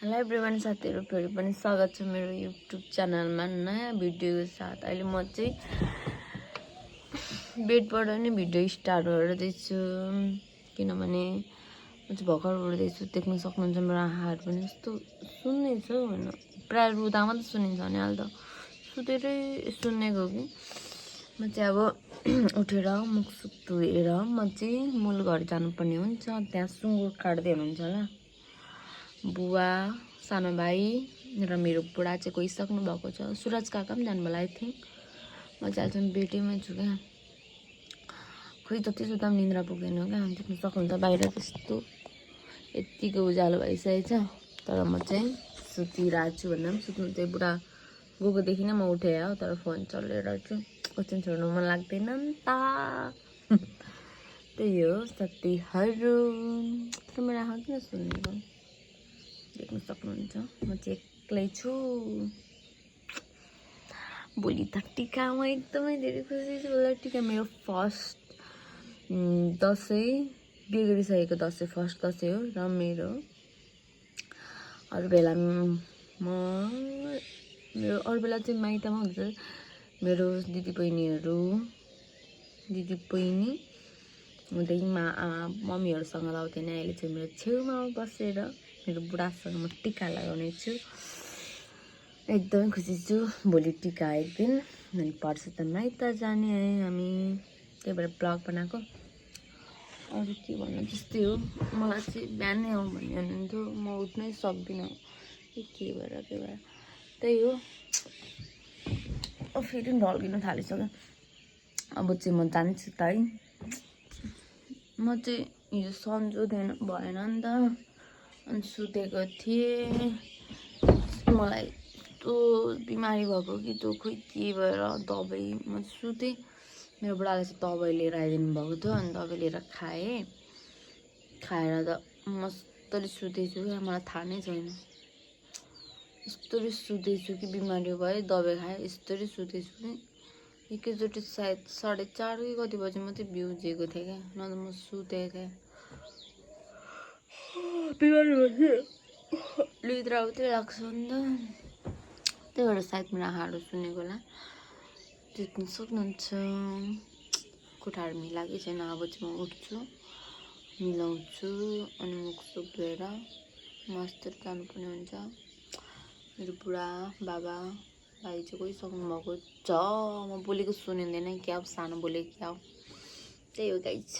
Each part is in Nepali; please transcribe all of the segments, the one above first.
हेलो एभ्रिवान साथीहरु फेरि पनि स्वागत छ मेरो युट्युब च्यानलमा नयाँ भिडियोको साथ। अहिले म चाहिँ बेडबाट नै भिडियो स्टार्ट गर्दैछु किनभने म चाहिँ भर्खर उठ्दैछु। देख्न सक्नुहुन्छ मेरो आँखाहरु पनि यस्तो सुन्नै छ हैन, प्राय रुँदा मात्र सुनिन्छ अनि अहिले त सुतेरै सुन्नेको कि म चाहिँ अब उठेर मुखसुख धोएर म चाहिँ मूल घर जानुपर्ने हुन्छ। त्यहाँ सुँगुर काट्दै हुनुहुन्छ होला बुवा, सानो भाइ र मेरो बुढा चाहिँ गइसक्नु भएको छ। सुरज काका पनि जानु होला आई थिंक। म चाहिँ अहिलेसम्म बेडैमा छु क्या। खोइ जति सुत्दा पनि निन्द्रा पुग्दैन क्या। देख्न सक्नुहुन्छ बाहिर त्यस्तो यतिको उज्यालो भइसकेको छ, तर म चाहिँ सुतिरहेको छु भन्दा पनि सुत्नु चाहिँ बुढा गएकोदेखि नै म उठे हो, तर फोन चलाएर चाहिँ ओछ्यान छोड्नु मन लाग्दैन नि त। त्यही हो साथीहरु। तर मेरो आँखा किन सुन्नेको देख्न सक्नुहुन्छ। म चाहिँ एक्लै छु। भोलि त टिकामा एकदमै धेरै खुसी छु। भोलि टिका मेरो फर्स्ट दसैँ, बिहे गरिसकेको दसैँ फर्स्ट दसैँ हो र मेरो अरू बेला अरू बेला चाहिँ माइतमा हुन्छ। मेरो दिदी बहिनी हुँदै मम्मीहरूसँग लाउँथेन। अहिले चाहिँ मेरो छेउमा बसेर मेरो बुढासँग म टिका लगाउने छु। एकदमै खुसी छु। भोलि टिका एक दिन अनि पर्सि त माइत जाने है हामी। त्यही भएर ब्लग बनाएको। अरू के भन्नु, त्यस्तै हो। मलाई चाहिँ बिहानै आउँ भन्ने हुनुहुन्थ्यो, म उठ्नै सक्दिनँ के भएर त्यही हो। फेरि ढल्किन थालिसक्यो। अब चाहिँ म जान्छु त है। म चाहिँ हिजो सन्चो भएन नि त, अनि सुतेको थिएँ। मलाई यस्तो बिमारी भएको कि त्यो खोइ के भएर दबाई म सुतेँ। मेरो बुढाले चाहिँ दबाई लिएर आइदिनु भएको थियो, अनि दबाई लिएर खाएर त मस्तले सुतेछु क्या। मलाई थाहा नै छैन यस्तरी सुतेछु कि बिमारी भयो, दबाई खाएँ यस्तरी सुतेछु कि एकैचोटि सायद 4:30 कि कति बजी मात्रै बिउजेको थिएँ क्या, न त म सुतेको थिएँ। बिमारी भएपछि निद्रा मात्रै लाग्छ नि त, त्यही भएर सायद मेरो आँखाहरू सुनेको होला। देख्न सक्नुहुन्छ खुट्टाहरू मिलाएकै छैन। अब चाहिँ म उठ्छु, मिलाउँछु अनि मुखसुख धोएर मस्तिर जानुपर्ने हुन्छ। मेरो बुढा बाबा भाइ चाहिँ गइसक्नु भएको छ। म बोलेको सुनिँदैन क्या, सानो बोलेको क्या हो। त्यही हो गाइज।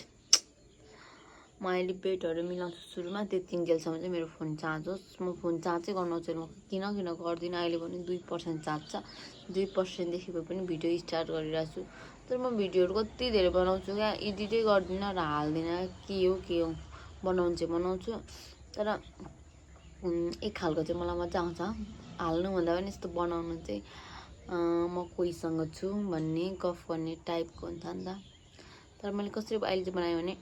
म अहिले बेडहरू मिलाउँछु सुरुमा, त्यतिन्जेलसम्म चाहिँ मेरो फोन चार्ज होस्। म फोन चार्जै गर्न चाहिँ म किन गर्दिनँ। अहिले पनि 2% चार्ज छ। 2%देखि भए पनि भिडियो स्टार्ट गरिरहेको छु। तर म भिडियोहरू कति धेरै बनाउँछु क्या, एडिटै गर्दिनँ र हाल्दिनँ। के हो बनाउनु चाहिँ बनाउँछु, तर एक खालको चाहिँ मलाई मजा आउँछ हाल्नुभन्दा पनि यस्तो बनाउनु चाहिँ। म कोहीसँग छु भन्ने गफ गर्ने टाइपको हुन्छ नि त। तर मैले कसरी अहिले चाहिँ बनाएँ भने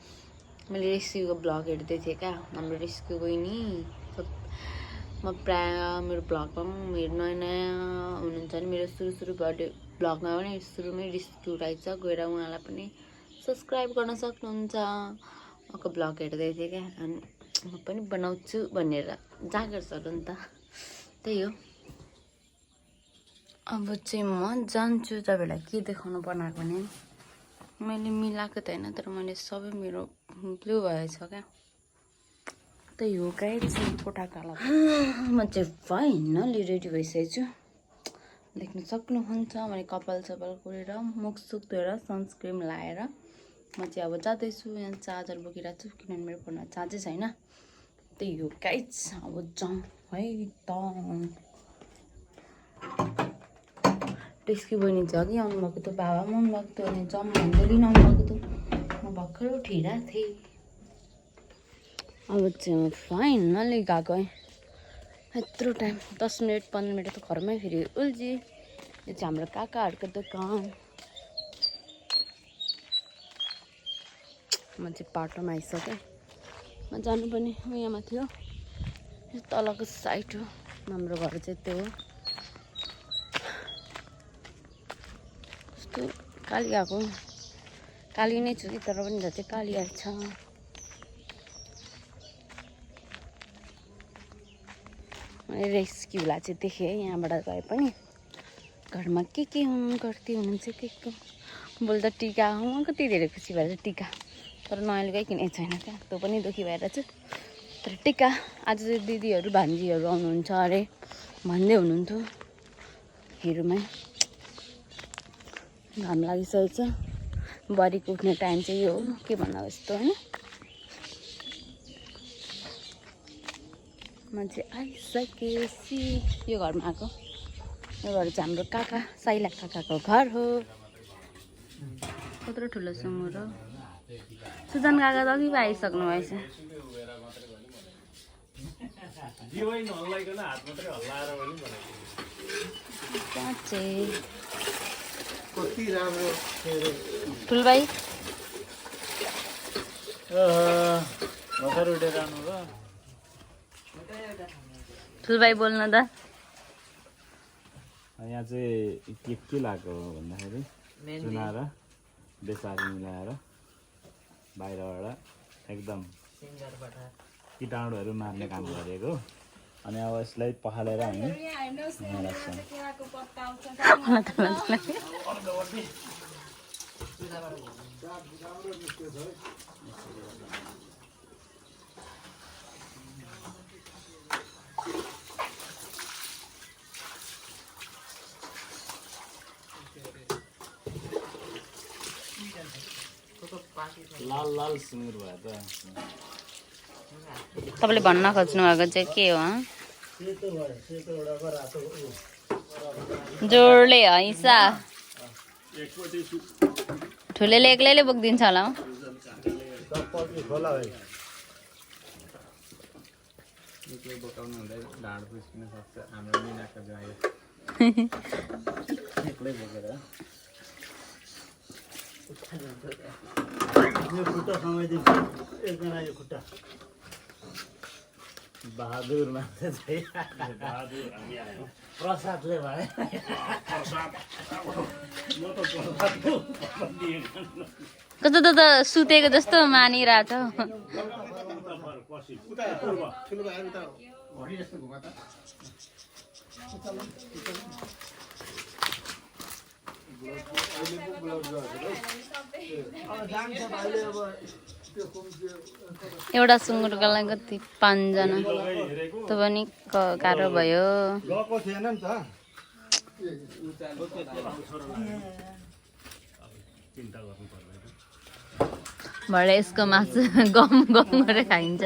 मैले रेस्क्युको ब्लग हेर्दै थिएँ क्या। हाम्रो रेस्क्यु बहिनी म प्राय मेरो ब्लगमा पनि नयाँ हुनुहुन्छ नि, मेरो सुरु ब्लगमा पनि सुरुमै रेस्क्यु रहेछ, गएर उहाँलाई पनि सब्सक्राइब गर्न सक्नुहुन्छ। उहाँको ब्लग हेर्दै थिएँ क्या, अनि म पनि बनाउँछु भनेर जागर छ नि त। त्यही हो। अब चाहिँ म जान्छु तपाईँलाई के देखाउनु बनाएको भने मैले मिलाएको त होइन, तर मैले सबै मेरो ब्लू भएछ क्या। त्यही हो गाइस। कोठा काला म चाहिँ फाइनली रेडी भइसकेको छु। देख्न सक्नुहुन्छ मैले कपाल सपाल कोरेर मुखसुख धोएर सनस्क्रिन लगाएर म चाहिँ अब जाँदैछु। यहाँ चार्जर बोकिरहेको छु किनभने मेरो फोनमा चार्जै छैन। त्यही हो गाइस। अब जाउँ है त। रेस्क्यु बहिनी छ कि आउनुभएको थियो, बाबा पनि आउनुभएको थियो, अनि जम्मा लिन आउनुभएको थियो। म भर्खर उठिरहेको थिएँ। अब चाहिँ म फाइनली गएको है। यत्रो टाइम 10 मिनट 15 मिनट त घरमै फेरि उल्झी। यो चाहिँ हाम्रो काकाहरूको दोकान। म चाहिँ बाटोमा आइसकेँ। म जानुपर्ने उयोमा थियो, यो तलको साइड हो। हाम्रो घर चाहिँ त्यो हो। यस्तो काली आएको, काली नै छु कि तर पनि झन् चाहिँ काली आएछ। रेस्क्युलाई चाहिँ देखेँ है यहाँबाट गए पनि घरमा के गर्दै हुनुहुन्छ के बोल्दा टिका कति धेरै खुसी भएर टिका तर नयाँ लुगा किनेको छैन क्या त्यो पनि दुःखी भएर छु तर टिका आज चाहिँ दिदीहरू भान्जीहरू आउनुहुन्छ अरे भन्दै हुनुहुन्थ्यो हिरोमै घाम लागिसकेको छ बडीको उठ्ने टाइम चाहिँ यो हो के भन्नु यस्तो होइन मान्छे आइसकेपछि यो घरमा आएको यो घर चाहिँ हाम्रो काका साइला काकाको घर हो कत्रो ठुलो सुँगुर हो सुजन काका त अघि आइसक्नु भएछ ठुलबाई ठुलबाई बोल्न त यहाँ चाहिँ के लाग्यो भन्दाखेरि चुना र बेसार मिलाएर बाहिरबाट एकदम कीटाणुहरू मार्ने काम गरेको अनि अब यसलाई पखालेर हामी लाल लाल सुँगुर भयो त तपाईँले भन्न खोज्नु भएको चाहिँ के हो जोडले हैसा ठुलेले एक्लैले बोकिदिन्छ होला बहादुर मान्छे चाहिँ प्रसादले भयो कस्तो त सुतेको जस्तो मानिरहेछ एउटा सुँगुरको लागि कति 5 जना त पनि गाह्रो भयो भरे यसको मासु गम गरेर खाइन्छ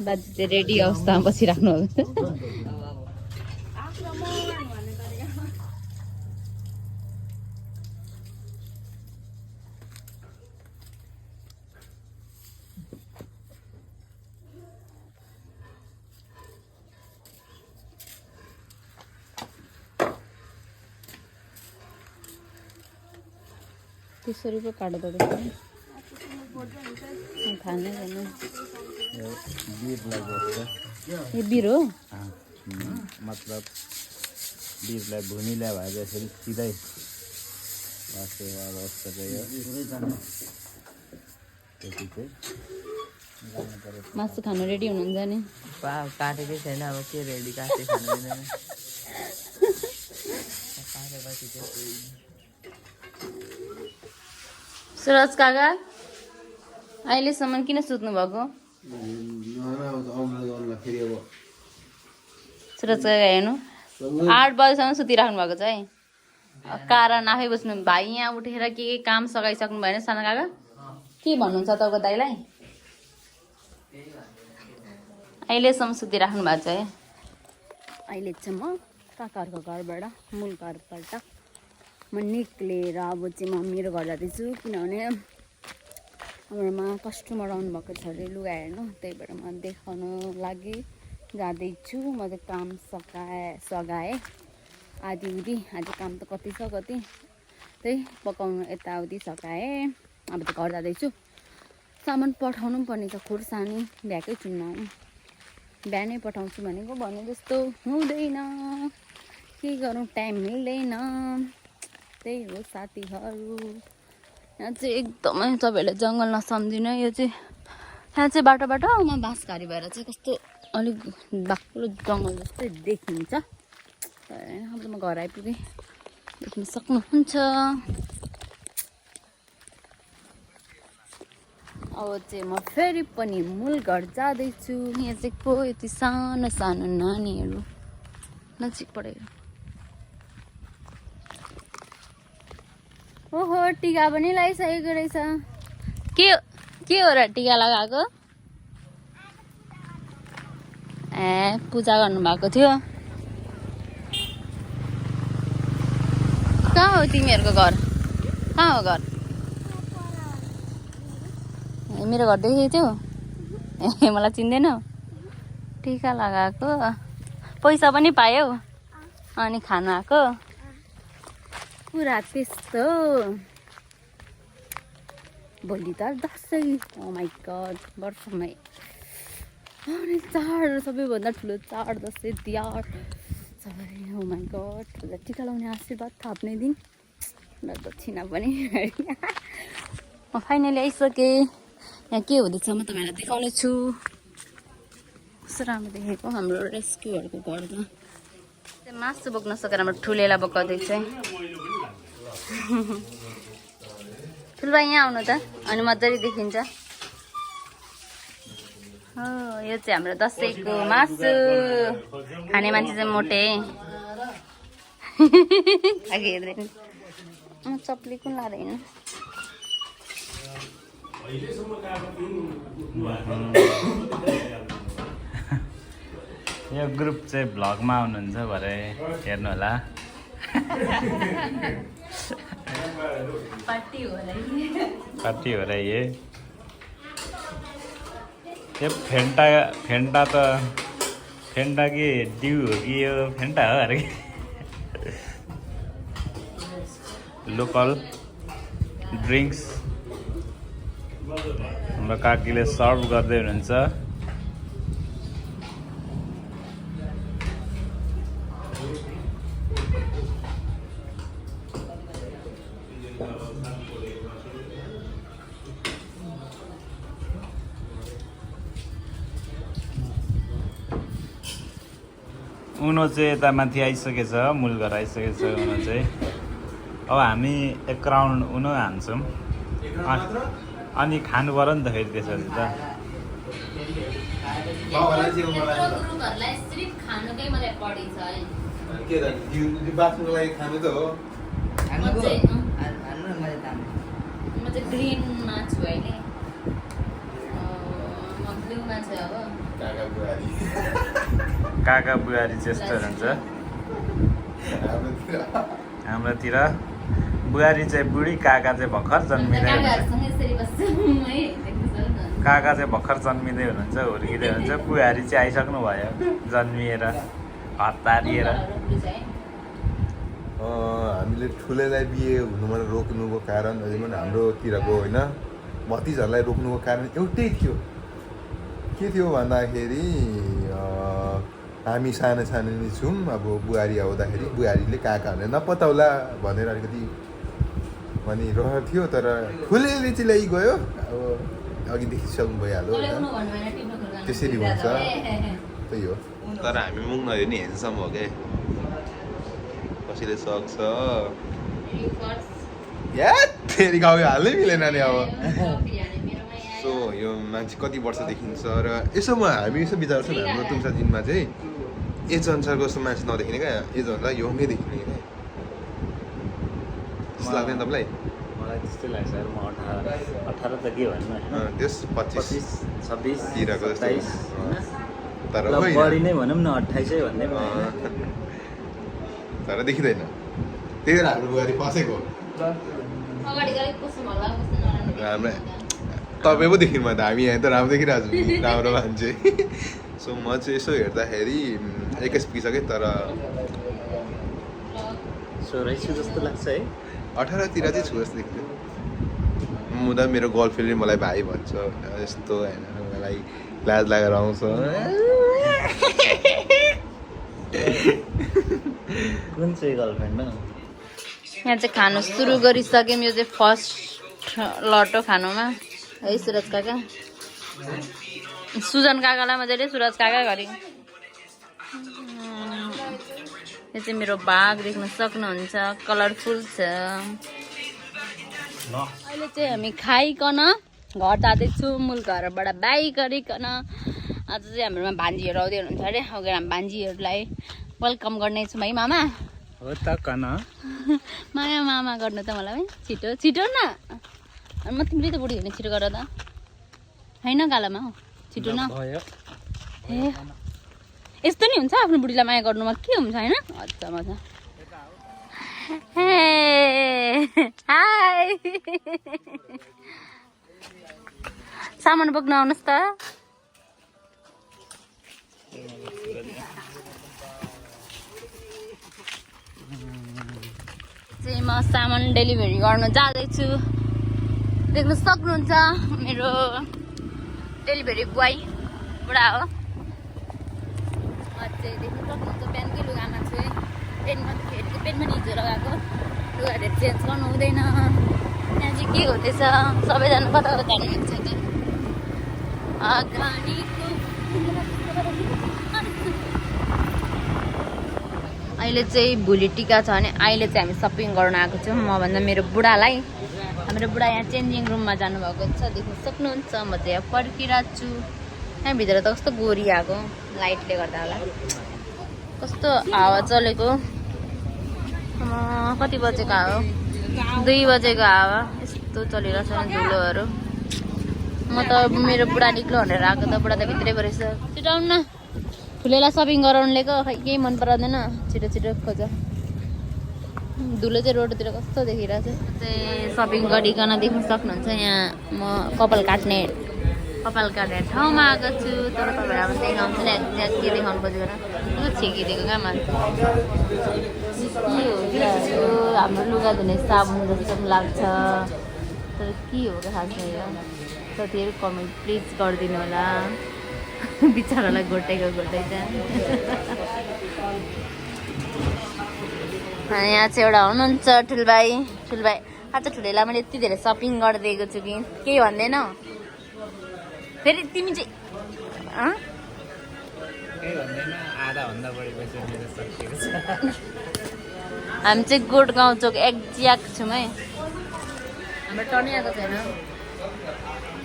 दाजु चाहिँ रेडी अवस्थामा बसिराख्नु भएको त्यसरी पो काट्दो रहेछ खाने यो बिर हो मतलब बिरलाई भुनीलाई भए जसरी सिधै मासु खानु रेडी हुनुहुन्छ नि काटेकै छैन अब के रेडी काटे खानु सुरज काका अहिलेसम्म किन सुत्नु भएको सुरज काका हेर्नु 8 बजेसम्म सुतिराख्नु भएको छ है कारण आफै बस्नु भाइ यहाँ उठेर के काम सघाइसक्नु भएन सानो काका के भन्नुहुन्छ तपाईँको दाइलाई अहिलेसम्म सुतिराख्नु भएको छ है अहिले चाहिँ म काकाहरूको घरबाट मूल घरबाट म निक्लेर अब चाहिँ म मेरो घर जाँदैछु किनभने हाम्रोमा कस्टमर आउनुभएको छ अरे लुगा हेर्नु त्यही भएर म देखाउन लागि जाँदैछु म चाहिँ काम सघाएँ आधी उधी आज काम त कति छ कति त्यही पकाउनु यताउति सघाएँ अब त घर जाँदैछु सामान पठाउनु पनि पर्ने छ खोर्सानी ल्याएकै छुन्न बिहानै पठाउँछु भनेको भने जस्तो हुँदैन, के गरौँ टाइम मिल्दैन। त्यही हो साथीहरू। यहाँ चाहिँ एकदमै तपाईँहरूले जङ्गल नसम्झिनु है। यो चाहिँ यहाँ चाहिँ बाटोमा बाँसघारी भएर चाहिँ कस्तो अलिक बाक्लो जङ्गल जस्तै देखिन्छ। अब म घर आइपुगेँ, देख्न सक्नुहुन्छ। अब चाहिँ म फेरि पनि मूल घर जाँदैछु। यहाँ चाहिँ को यति सानो सानो नानीहरू नजिक पढेर। ओहो टिका पनि लगाइसकेको रहेछ। के हो र टिका लगाएको? ए पूजा गर्नुभएको थियो। कहाँ हो तिमीहरूको घर? कहाँ हो घर? मेरो घर देखेको थियो? ए मलाई चिन्दैनौ? टिका लगाएको, पैसा पनि पायौ अनि खानु आएको। पुरा त्यस्तो। भोलि त दसैँ। ओ माई गड, वर्षमै आउने चाड, सबैभन्दा ठुलो चाड दसैँ तिहार सबै। ओ माई गड, टिका लगाउने आशीर्वाद थाप्ने दिन र दक्षिणा पनि। म फाइनली आइसकेँ। यहाँ के हुँदैछ म तपाईँलाई देखाउने छु। कस्तो राम्रो देखेको हाम्रो रेस्क्युहरूको घर त। मासु बोक्न सकेर हाम्रो ठुलेलाई बोकाउँदैछ। ठुलो यहाँ आउनु त, अनि मजाले देखिन्छ। हो यो चाहिँ हाम्रो दसैँको मासु। खाने मान्छे चाहिँ मोटे। हेर्दैन चप्ली कुन लाँदैन। यो ग्रुप चाहिँ भ्लगमा आउनुहुन्छ भरे हेर्नु होला। पार्टी हो र ये फेन्टा कि ड्यू हो कि यो फेन्टा हो अरे। लोकल ड्रिङ्क्स हाम्रो काकीले सर्भ गर्दै हुनुहुन्छ। उनो चाहिँ यता माथि आइसकेछ, मूल घर आइसकेछ उनो चाहिँ। अब हामी एक राउन्ड उनो हान्छौँ अनि खानु पर्यो नि त फेरि त्यसरी त। काका बुहारी जस्तो हुन्छ हाम्रोतिर। बुहारी चाहिँ बुढी, काका चाहिँ भर्खर जन्मिँदै काका चाहिँ भर्खर जन्मिँदै हुनुहुन्छ, हुर्किँदै हुनुहुन्छ। बुहारी चाहिँ आइसक्नु भयो जन्मिएर हतारिएर। हामीले ठुलेलाई बिहे हुनुबाट रोक्नुको कारण अझै पनि हाम्रोतिरको होइन भतिजहरूलाई रोक्नुको कारण एउटै थियो। के थियो भन्दाखेरि हामी सानो नै छौँ। अब बुहारी आउँदाखेरि बुहारीले काकाहरूले नपताउला भनेर अलिकति भनिरहेको थियो। तर ठुलेले चाहिँ ल्याइगयो। अब अघिदेखि सक्नु भइहाल्यो, त्यसरी हुन्छ, त्यही हो। तर हामी मुख नहेर्यो नि हेन्डसम हो क्या, कसैले सक्छ या फेरि गाउँ हाल्नै मिलेन नि। अब सो यो मान्छे कति वर्षदेखि छ र यसो हामी यसो विचार छौँ हाम्रो तुलसा दिनमा चाहिँ एज अनुसारको जस्तो मान्छे नदेखिने क्या, एज भन्दा यङै देखिने क्या। त्यस्तो लाग्दैन तपाईँलाई? मलाई त्यस्तै लाग्छ यार। म 18 त के भन्नु, त्यस 25 26 तिरको जस्तो। 27 तर बढी नै भनौँ न 28 भन्ने। तर देखिँदैन, त्यही भएर हाम्रो बुहारी फसेको। हाम्रो तपाईँ पो देखिनु भयो त, हामी यहाँ त राम्रो देखिरहेको छु, राम्रो मान्छे। सो म चाहिँ यसो हेर्दाखेरि 21 पुगिसकेँ, तर 16 छु जस्तो लाग्छ है। 18 तिर चाहिँ छु जस्तो देख्छु। मुदा मेरो गर्लफ्रेन्डले मलाई भाइ भन्छ यस्तो होइन, मलाई लाज लागेर आउँछ। कुन चाहिँ गर्लफ्रेन्ड हो यहाँ चाहिँ खानु सुरु गरिसक्यौँ यो चाहिँ फर्स्ट लटो खानुमा है सुरज काका सुजन काकालाई मजाले सुरज काका गरे यो चाहिँ मेरो बाघ देख्न सक्नुहुन्छ कलरफुल छ अहिले चाहिँ हामी खाइकन घर जाँदैछु मूल घरबाट बाई गरिकन आज चाहिँ हाम्रोमा भान्जीहरू आउँदै हुनुहुन्छ अरे अगाडि हामी भान्जीहरूलाई वेलकम गर्नेछौँ है मामा हो त कन माया मामा गर्नु त मलाई है छिटो छिटो न म तिमीले त बुढी हुने छिटो गर त होइन गालामा हौ छिटो न ए यस्तो नि हुन्छ आफ्नो बुढीलाई माया गर्नुमा के हुन्छ होइन अच्छा मजा हाई सामान बोक्न आउनुहोस् त चाहिँ म सामान डेलिभरी गर्न जाँदैछु देख्न सक्नुहुन्छ मेरो डेलिभरी बोय बुढा हो चाहिँ देख्न सक्नुहुन्छ बिहानकै लुगामा छु है पेनमा त फेरि पेन पनि हिजो लगाएको लुगाहरू चेन्ज गर्नु हुँदैन यहाँ चाहिँ के हुँदैछ सबैजना कता कता जानुहुन्छ कि अहिले चाहिँ भोलि टिका छ भने अहिले चाहिँ हामी सपिङ गर्न आएको छौँ मभन्दा मेरो बुढालाई हाम्रो बुढा यहाँ चेन्जिङ रुममा जानुभएको छ देख्न सक्नुहुन्छ म चाहिँ यहाँ पर्खिरहेको छु यहाँभित्र त कस्तो गोरी आएको लाइटले गर्दा होला कस्तो हावा चलेको कति बजेको हावा 2 बजेको हावा यस्तो चलिरहेछ धुलोहरू म त मेरो बुढा निक्लो भनेर आएको त बुढा त भित्रै परेछ छिटो आउनु न ठुलेलाई सपिङ गराउनु लिएको खै केही मन पराउँदैन छिटो छिटो खोज धुलो चाहिँ रोडतिर कस्तो देखिरहेछ चाहिँ सपिङ गरिकन देख्न सक्नुहुन्छ यहाँ म कपाल काट्ने ठाउँमा आएको छु तर तपाईँहरू अब देखाउँछु नि एक्ज्याक्ट के देखाउनु खोजेर त्यो छेकिदिएको क्या मान्छे के हो क्या यो हाम्रो लुगा धुने साबुन जस्तो पनि लाग्छ तर के हो क्या खासमा यो साथीहरू कमेन्ट प्लिज गरिदिनु होला बिचरालाई गोटाइको गोटाइ चाहिँ यहाँ चाहिँ एउटा हुनुहुन्छ ठुलभाइ आज ठुलेलाई मैले यति धेरै सपिङ गरिदिएको छु कि केही भन्दैनौ फेरि तिमी चाहिँ हामी चाहिँ गोठगाउँ चोक एक्ज्याक्ट छौँ है हाम्रो टर्नै आएको छैन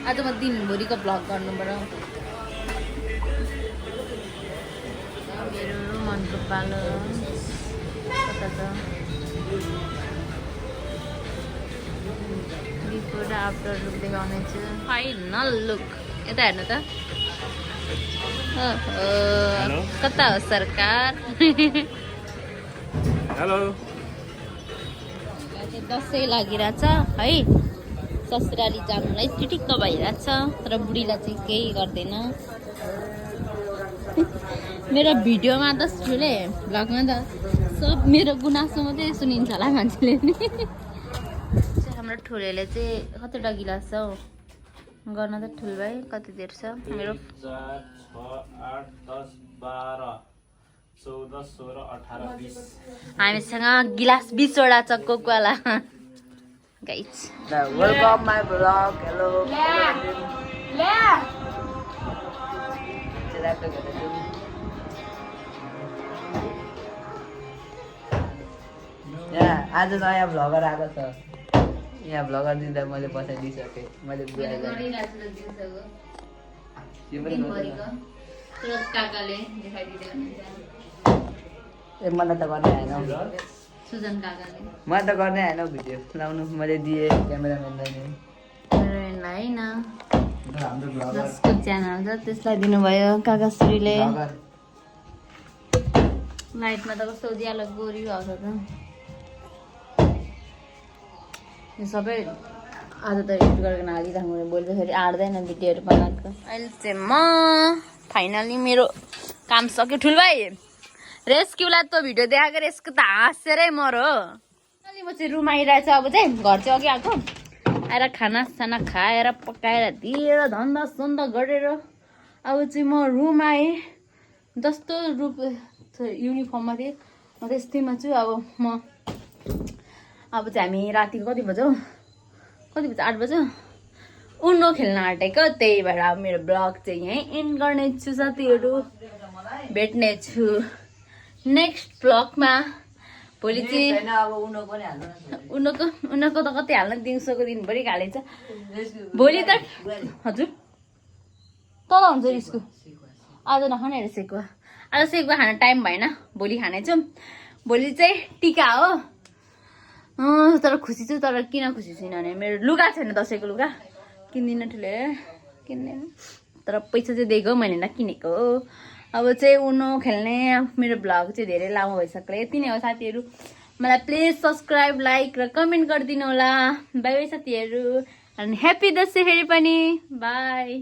आज म दिनभरिको भ्लग गर्नुबाट मेरो मनको पालो कता छ बिफोर र आफ्टर लुक देखाउने छु फाइनल लुक यता हेर्नु त कता हो सरकार हेलो दसैँ लागिरहेछ है ससुराली जानुलाई टिटिक्क भइरहेछ तर बुढीलाई चाहिँ केही गर्दैन मेरो भिडियोमा त ठुले भ्लगमा त सब मेरो गुनासो मात्रै सुनिन्छ होला मान्छेले नि हाम्रो ठुलेले चाहिँ कतिवटा गिलास छ हौ गर्न त ठुल भाइ कति देर छ मेरो 4 6 8 10 12 14 16 18 20 हामीसँग गिलास 20 वटा छ कोकवाला guys welcome my blog hello यहाँ आज नयाँ भ्लगर आएको छ यहाँ भ्लगर दिँदा मैले बसाइदिइसकेँ मैले ए मलाई त गर्ने आएन सुजन काकाले मलाई त गर्ने आएन भिडियो लाउनु मैले दिएँ क्यामेराम्यानलाई नि होइन हाम्रो भ्लगर जसको च्यानल छ त्यसलाई दिनुभयो काकाश्रीले लाइटमा त कस्तो उज्यालो गोरी भएको छ यो सबै आज त एडिट गरेर हालिराख्नु बोल्दाखेरि आँट्दैन भिडियोहरू बनाएको अहिले चाहिँ म फाइनली मेरो काम सक्यो ठुल भाइ रेस्क्युलाई त भिडियो देखाएको यसको त हाँसेरै मरो अहिले म चाहिँ रुम आइरहेछ अब चाहिँ घर चाहिँ अघि आएको आएर खानासाना खाएर पकाएर दिएर धन्दा सन्दा गरेर अब चाहिँ म रुम आएँ जस्तो रूप युनिफर्ममा थिएँ म त्यस्तैमा छु। अब चाहिँ हामी रातिको कति बज्यो 8 बज्यो उनो खेल्न आँटेको। त्यही भएर अब मेरो ब्लग चाहिँ यहीँ एन्ड गर्नेछु साथीहरू। भेट्नेछु नेक्स्ट ब्लगमा। भोलि चाहिँ अब उनो पनि हाल्नु उनको त कति हाल्न दिउँसोको दिनभरि हालिन्छ। भोलि त हजुर तल हुन्छ रिसको आज नखाने अरे सेकुवा। आज सेकुवा खान टाइम भएन, भोलि खानेछु। भोलि चाहिँ टिका हो। तर खुसी छु। तर किन खुसी छुइनँ भने मेरो लुगा छैन, दसैँको लुगा किन्दिनँ ठुलो किन्दैन। तर पैसा चाहिँ दिएको मैले नकिनेको। अब चाहिँ उनो खेल्ने मेरो भ्लग चाहिँ धेरै लामो भइसक्यो। यति नै हो साथीहरू। मलाई प्लिज सब्सक्राइब लाइक र कमेन्ट गरिदिनु होला। बाई बाई साथीहरू एन्ड ह्याप्पी दसैँ फेरि पनि बाई।